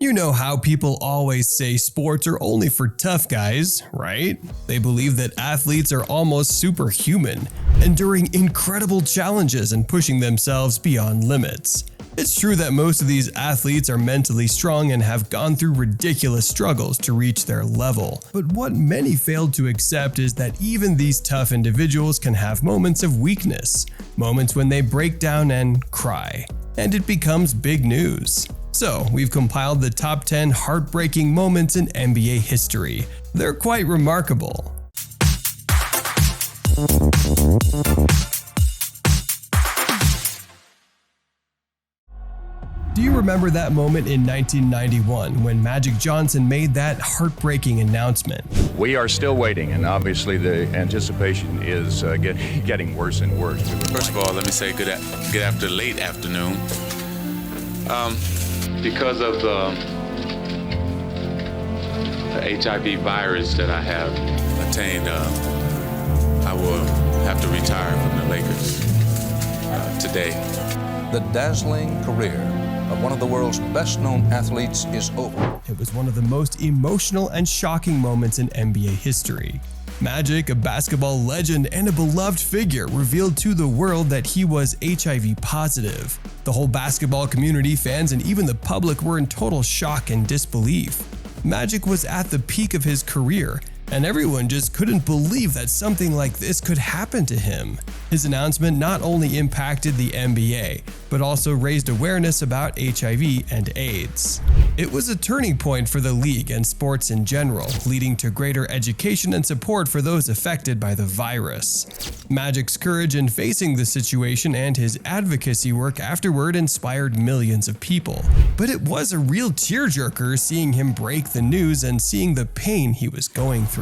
You know how people always say sports are only for tough guys, right? They believe that athletes are almost superhuman, enduring incredible challenges and pushing themselves beyond limits. It's true that most of these athletes are mentally strong and have gone through ridiculous struggles to reach their level. But what many fail to accept is that even these tough individuals can have moments of weakness, moments when they break down and cry, and it becomes big news. So, we've compiled the top 10 heartbreaking moments in NBA history. They're quite remarkable. Do you remember that moment in 1991 when Magic Johnson made that heartbreaking announcement? We are still waiting, and obviously the anticipation is getting worse and worse. First of all, let me say good after late afternoon. Because of the HIV virus that I have attained, I will have to retire from the Lakers today. The dazzling career of one of the world's best-known athletes is over. It was one of the most emotional and shocking moments in NBA history. Magic, a basketball legend and a beloved figure, revealed to the world that he was HIV positive. The whole basketball community, fans, and even the public were in total shock and disbelief. Magic was at the peak of his career, and everyone just couldn't believe that something like this could happen to him. His announcement not only impacted the NBA, but also raised awareness about HIV and AIDS. It was a turning point for the league and sports in general, leading to greater education and support for those affected by the virus. Magic's courage in facing the situation and his advocacy work afterward inspired millions of people. But it was a real tearjerker seeing him break the news and seeing the pain he was going through.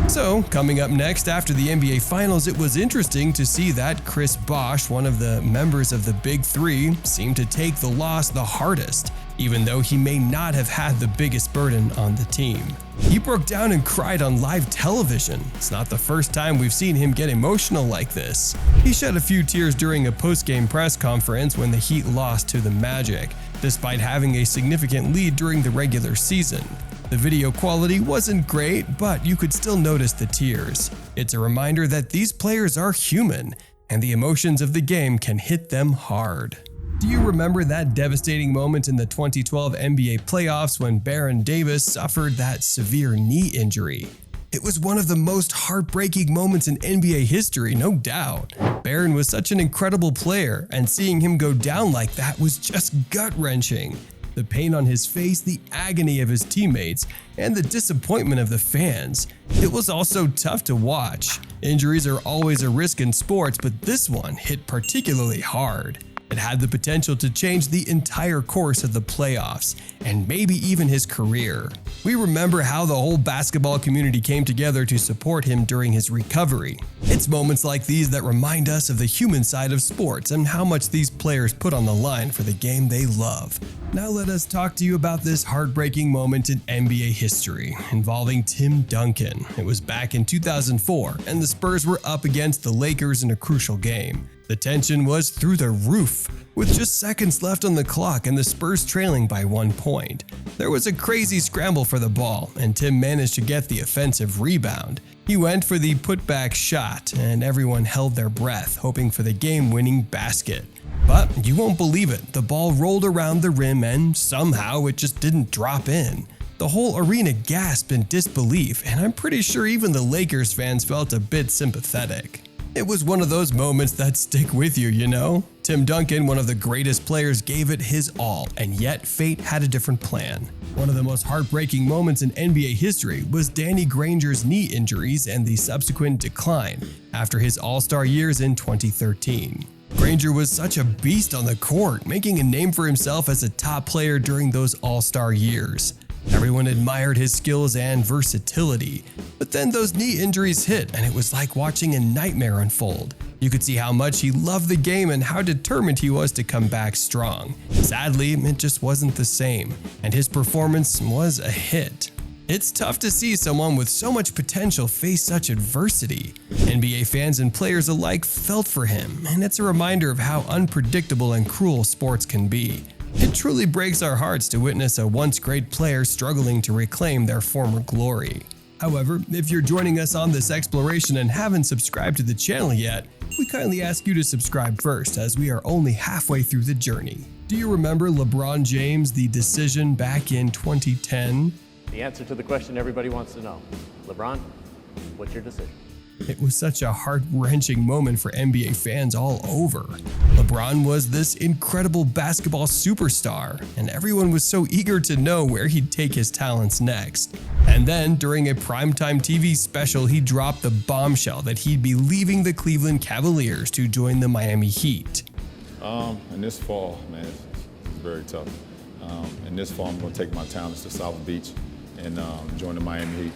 So, coming up next after the NBA Finals, it was interesting to see that Chris Bosh, one of the members of the Big Three, seemed to take the loss the hardest, even though he may not have had the biggest burden on the team. He broke down and cried on live television. It's not the first time we've seen him get emotional like this. He shed a few tears during a post-game press conference when the Heat lost to the Magic, despite having a significant lead during the regular season. The video quality wasn't great, but you could still notice the tears. It's a reminder that these players are human, and the emotions of the game can hit them hard. Do you remember that devastating moment in the 2012 NBA playoffs when Baron Davis suffered that severe knee injury? It was one of the most heartbreaking moments in NBA history, no doubt. Baron was such an incredible player, and seeing him go down like that was just gut-wrenching. The pain on his face, the agony of his teammates, and the disappointment of the fans. It was also tough to watch. Injuries are always a risk in sports, but this one hit particularly hard. It had the potential to change the entire course of the playoffs, and maybe even his career. We remember how the whole basketball community came together to support him during his recovery. It's moments like these that remind us of the human side of sports and how much these players put on the line for the game they love. Now let us talk to you about this heartbreaking moment in NBA history involving Tim Duncan. It was back in 2004, and the Spurs were up against the Lakers in a crucial game. The tension was through the roof, with just seconds left on the clock and the Spurs trailing by 1 point. There was a crazy scramble for the ball, and Tim managed to get the offensive rebound. He went for the putback shot, and everyone held their breath, hoping for the game-winning basket. But you won't believe it, the ball rolled around the rim and somehow it just didn't drop in. The whole arena gasped in disbelief, and I'm pretty sure even the Lakers fans felt a bit sympathetic. It was one of those moments that stick with you, you know? Tim Duncan, one of the greatest players, gave it his all, and yet fate had a different plan. One of the most heartbreaking moments in NBA history was Danny Granger's knee injuries and the subsequent decline after his All-Star years in 2013. Granger was such a beast on the court, making a name for himself as a top player during those All-Star years. Everyone admired his skills and versatility, but then those knee injuries hit and it was like watching a nightmare unfold. You could see how much he loved the game and how determined he was to come back strong. Sadly, it just wasn't the same, and his performance was a hit. It's tough to see someone with so much potential face such adversity. NBA fans and players alike felt for him, and it's a reminder of how unpredictable and cruel sports can be. It truly breaks our hearts to witness a once great player struggling to reclaim their former glory. However, if you're joining us on this exploration and haven't subscribed to the channel yet, we kindly ask you to subscribe first, as we are only halfway through the journey. Do you remember LeBron James, the decision back in 2010? The answer to the question everybody wants to know. LeBron, what's your decision? It was such a heart-wrenching moment for NBA fans all over. LeBron was this incredible basketball superstar, and everyone was so eager to know where he'd take his talents next. And then, during a primetime TV special, he dropped the bombshell that he'd be leaving the Cleveland Cavaliers to join the Miami Heat. In this fall, man, it's very tough. In this fall, I'm going to take my talents to South Beach and join the Miami Heat.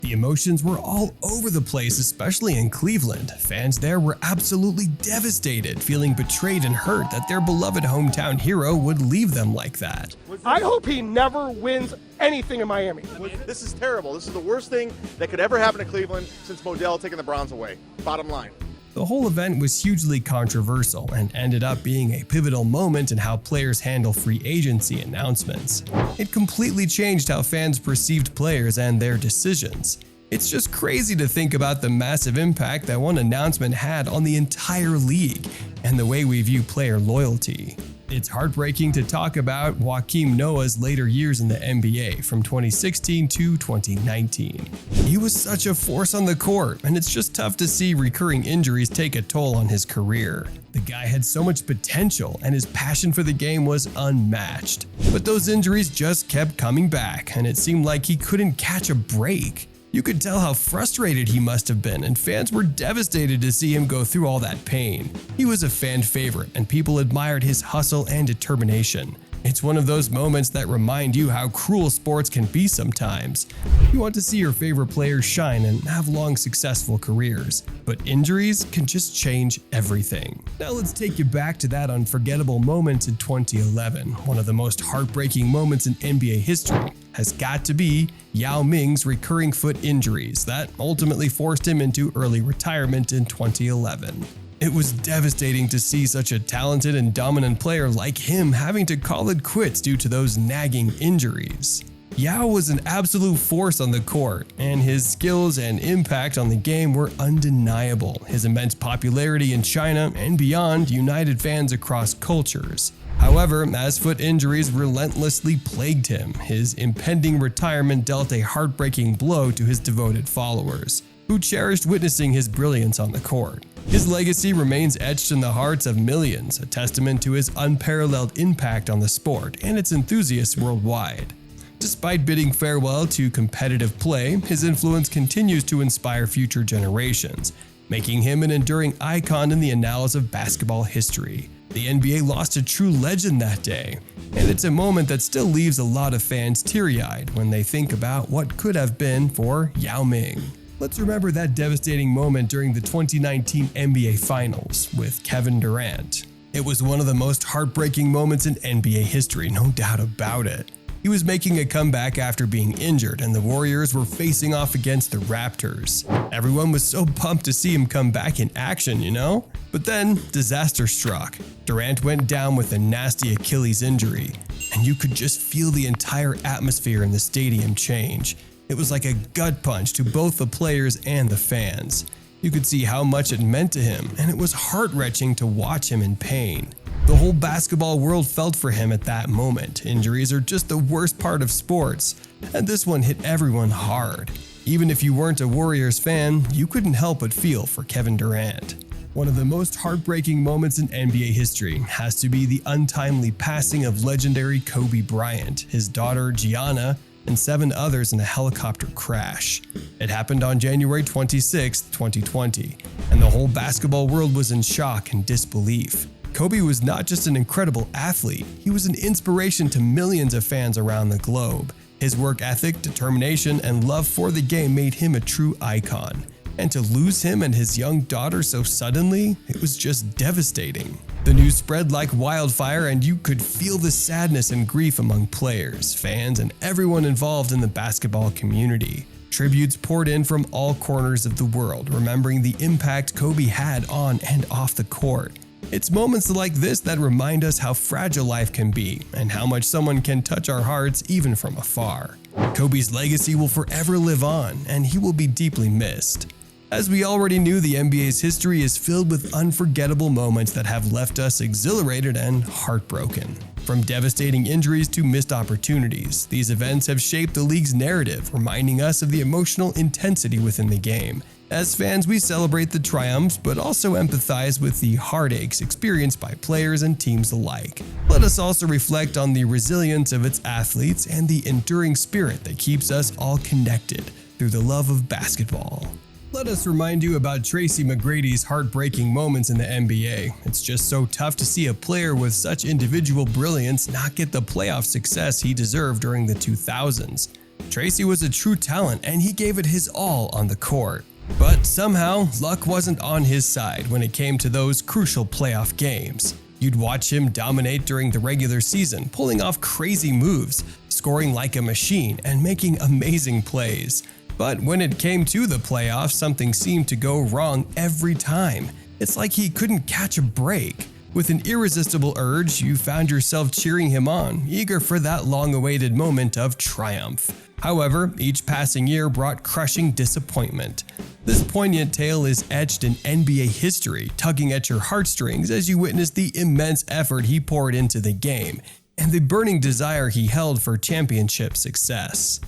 The emotions were all over the place, especially in Cleveland. Fans there were absolutely devastated, feeling betrayed and hurt that their beloved hometown hero would leave them like that. I hope he never wins anything in Miami. This is terrible. This is the worst thing that could ever happen to Cleveland since Modell taking the Browns away. Bottom line. The whole event was hugely controversial and ended up being a pivotal moment in how players handle free agency announcements. It completely changed how fans perceived players and their decisions. It's just crazy to think about the massive impact that one announcement had on the entire league and the way we view player loyalty. It's heartbreaking to talk about Joakim Noah's later years in the NBA from 2016 to 2019. He was such a force on the court, and it's just tough to see recurring injuries take a toll on his career. The guy had so much potential, and his passion for the game was unmatched. But those injuries just kept coming back, and it seemed like he couldn't catch a break. You could tell how frustrated he must have been, and fans were devastated to see him go through all that pain. He was a fan favorite, and people admired his hustle and determination. It's one of those moments that remind you how cruel sports can be sometimes. You want to see your favorite players shine and have long, successful careers, but injuries can just change everything. Now let's take you back to that unforgettable moment in 2011. One of the most heartbreaking moments in NBA history has got to be Yao Ming's recurring foot injuries that ultimately forced him into early retirement in 2011. It was devastating to see such a talented and dominant player like him having to call it quits due to those nagging injuries. Yao was an absolute force on the court, and his skills and impact on the game were undeniable. His immense popularity in China and beyond united fans across cultures. However, as foot injuries relentlessly plagued him, his impending retirement dealt a heartbreaking blow to his devoted followers, who cherished witnessing his brilliance on the court. His legacy remains etched in the hearts of millions, a testament to his unparalleled impact on the sport and its enthusiasts worldwide. Despite bidding farewell to competitive play, his influence continues to inspire future generations, making him an enduring icon in the annals of basketball history. The NBA lost a true legend that day, and it's a moment that still leaves a lot of fans teary-eyed when they think about what could have been for Yao Ming. Let's remember that devastating moment during the 2019 NBA Finals with Kevin Durant. It was one of the most heartbreaking moments in NBA history, no doubt about it. He was making a comeback after being injured, and the Warriors were facing off against the Raptors. Everyone was so pumped to see him come back in action, you know? But then, disaster struck. Durant went down with a nasty Achilles injury, and you could just feel the entire atmosphere in the stadium change. It was like a gut punch to both the players and the fans. You could see how much it meant to him, and it was heart-wrenching to watch him in pain. The whole basketball world felt for him at that moment. Injuries are just the worst part of sports, and this one hit everyone hard. Even if you weren't a Warriors fan, you couldn't help but feel for Kevin Durant. One of the most heartbreaking moments in NBA history has to be the untimely passing of legendary Kobe Bryant, his daughter Gianna, and 7 others in a helicopter crash. It happened on January 26, 2020, and the whole basketball world was in shock and disbelief. Kobe was not just an incredible athlete, he was an inspiration to millions of fans around the globe. His work ethic, determination, and love for the game made him a true icon. And to lose him and his young daughter so suddenly, it was just devastating. The news spread like wildfire, and you could feel the sadness and grief among players, fans, and everyone involved in the basketball community. Tributes poured in from all corners of the world, remembering the impact Kobe had on and off the court. It's moments like this that remind us how fragile life can be and how much someone can touch our hearts even from afar. Kobe's legacy will forever live on, and he will be deeply missed. As we already knew, the NBA's history is filled with unforgettable moments that have left us exhilarated and heartbroken. From devastating injuries to missed opportunities, these events have shaped the league's narrative, reminding us of the emotional intensity within the game. As fans, we celebrate the triumphs, but also empathize with the heartaches experienced by players and teams alike. Let us also reflect on the resilience of its athletes and the enduring spirit that keeps us all connected through the love of basketball. Let us remind you about Tracy McGrady's heartbreaking moments in the NBA. It's just so tough to see a player with such individual brilliance not get the playoff success he deserved during the 2000s. Tracy was a true talent, and he gave it his all on the court. But somehow, luck wasn't on his side when it came to those crucial playoff games. You'd watch him dominate during the regular season, pulling off crazy moves, scoring like a machine, and making amazing plays. But when it came to the playoffs, something seemed to go wrong every time. It's like he couldn't catch a break. With an irresistible urge, you found yourself cheering him on, eager for that long-awaited moment of triumph. However, each passing year brought crushing disappointment. This poignant tale is etched in NBA history, tugging at your heartstrings as you witness the immense effort he poured into the game and the burning desire he held for championship success.